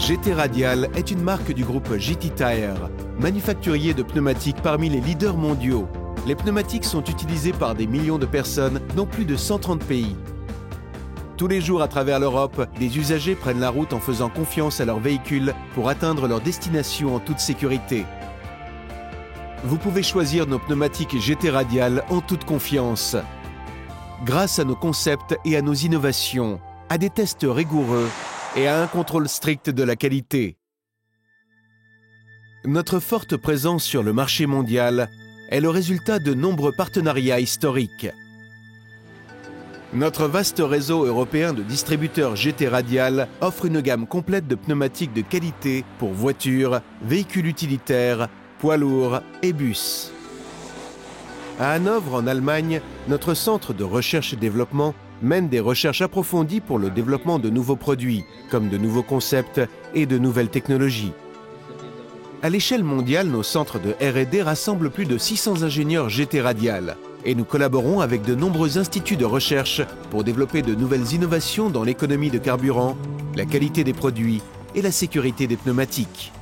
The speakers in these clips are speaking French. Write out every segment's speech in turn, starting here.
GT Radial est une marque du groupe GT Tire, manufacturier de pneumatiques parmi les leaders mondiaux. Les pneumatiques sont utilisés par des millions de personnes dans plus de 130 pays. Tous les jours à travers l'Europe, des usagers prennent la route en faisant confiance à leur véhicule pour atteindre leur destination en toute sécurité. Vous pouvez choisir nos pneumatiques GT Radial en toute confiance. Grâce à nos concepts et à nos innovations, à des tests rigoureux et à un contrôle strict de la qualité. Notre forte présence sur le marché mondial est le résultat de nombreux partenariats historiques. Notre vaste réseau européen de distributeurs GT Radial offre une gamme complète de pneumatiques de qualité pour voitures, véhicules utilitaires, poids lourds et bus. À Hanovre, en Allemagne, notre centre de recherche et développement mène des recherches approfondies pour le développement de nouveaux produits, comme de nouveaux concepts et de nouvelles technologies. À l'échelle mondiale, nos centres de R&D rassemblent plus de 600 ingénieurs GT Radial et nous collaborons avec de nombreux instituts de recherche pour développer de nouvelles innovations dans l'économie de carburant, la qualité des produits et la sécurité des pneumatiques.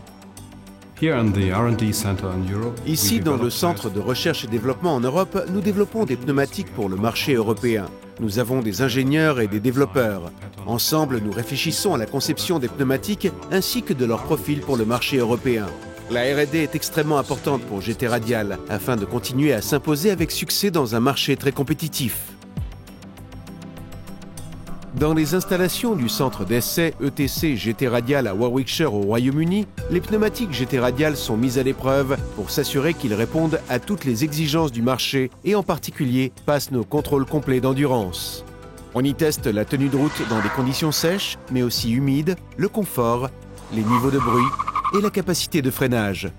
Ici, dans le centre de recherche et développement en Europe, nous développons des pneumatiques pour le marché européen. Nous avons des ingénieurs et des développeurs. Ensemble, nous réfléchissons à la conception des pneumatiques ainsi que de leur profil pour le marché européen. La R&D est extrêmement importante pour GT Radial afin de continuer à s'imposer avec succès dans un marché très compétitif. Dans les installations du centre d'essai ETC GT Radial à Warwickshire au Royaume-Uni, les pneumatiques GT Radial sont mises à l'épreuve pour s'assurer qu'ils répondent à toutes les exigences du marché et en particulier passent nos contrôles complets d'endurance. On y teste la tenue de route dans des conditions sèches, mais aussi humides, le confort, les niveaux de bruit et la capacité de freinage.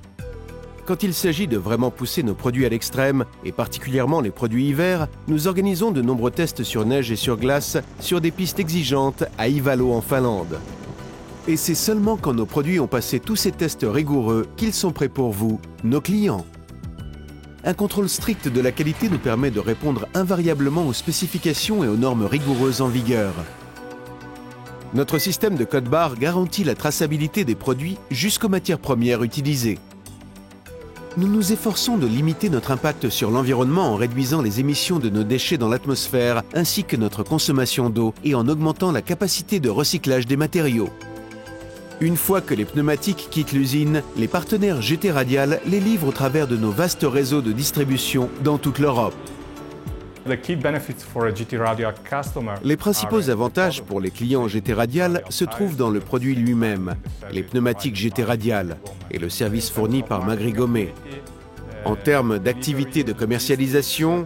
Quand il s'agit de vraiment pousser nos produits à l'extrême, et particulièrement les produits hiver, nous organisons de nombreux tests sur neige et sur glace sur des pistes exigeantes à Ivalo en Finlande. Et c'est seulement quand nos produits ont passé tous ces tests rigoureux qu'ils sont prêts pour vous, nos clients. Un contrôle strict de la qualité nous permet de répondre invariablement aux spécifications et aux normes rigoureuses en vigueur. Notre système de code-barre garantit la traçabilité des produits jusqu'aux matières premières utilisées. Nous nous efforçons de limiter notre impact sur l'environnement en réduisant les émissions de nos déchets dans l'atmosphère ainsi que notre consommation d'eau et en augmentant la capacité de recyclage des matériaux. Une fois que les pneumatiques quittent l'usine, les partenaires GT Radial les livrent au travers de nos vastes réseaux de distribution dans toute l'Europe. Les principaux avantages pour les clients GT Radial se trouvent dans le produit lui-même, les pneumatiques GT Radial et le service fourni par Magri-Gomé. En termes d'activité de commercialisation,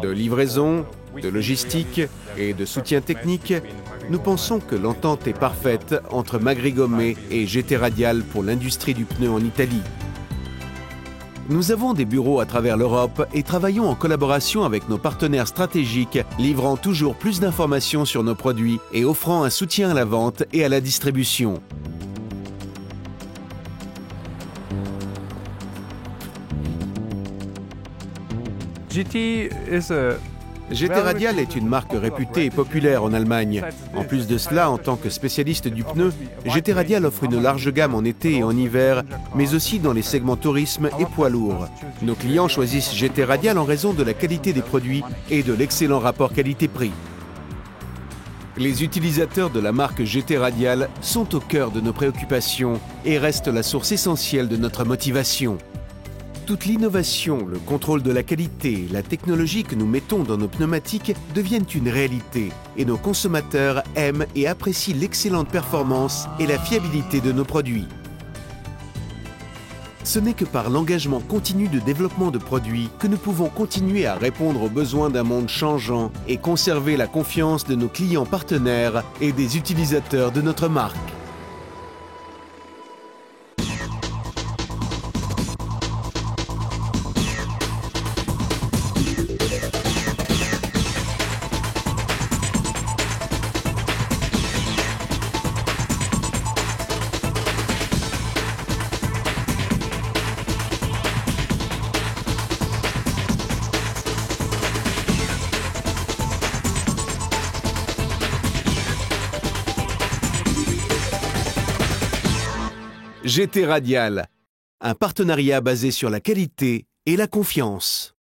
de livraison, de logistique et de soutien technique, nous pensons que l'entente est parfaite entre Magri-Gomé et GT Radial pour l'industrie du pneu en Italie. Nous avons des bureaux à travers l'Europe et travaillons en collaboration avec nos partenaires stratégiques, livrant toujours plus d'informations sur nos produits et offrant un soutien à la vente et à la distribution. GT Radial est une marque réputée et populaire en Allemagne. En plus de cela, en tant que spécialiste du pneu, GT Radial offre une large gamme en été et en hiver, mais aussi dans les segments tourisme et poids lourds. Nos clients choisissent GT Radial en raison de la qualité des produits et de l'excellent rapport qualité-prix. Les utilisateurs de la marque GT Radial sont au cœur de nos préoccupations et restent la source essentielle de notre motivation. Toute l'innovation, le contrôle de la qualité, la technologie que nous mettons dans nos pneumatiques deviennent une réalité et nos consommateurs aiment et apprécient l'excellente performance et la fiabilité de nos produits. Ce n'est que par l'engagement continu de développement de produits que nous pouvons continuer à répondre aux besoins d'un monde changeant et conserver la confiance de nos clients partenaires et des utilisateurs de notre marque. GT Radial, un partenariat basé sur la qualité et la confiance.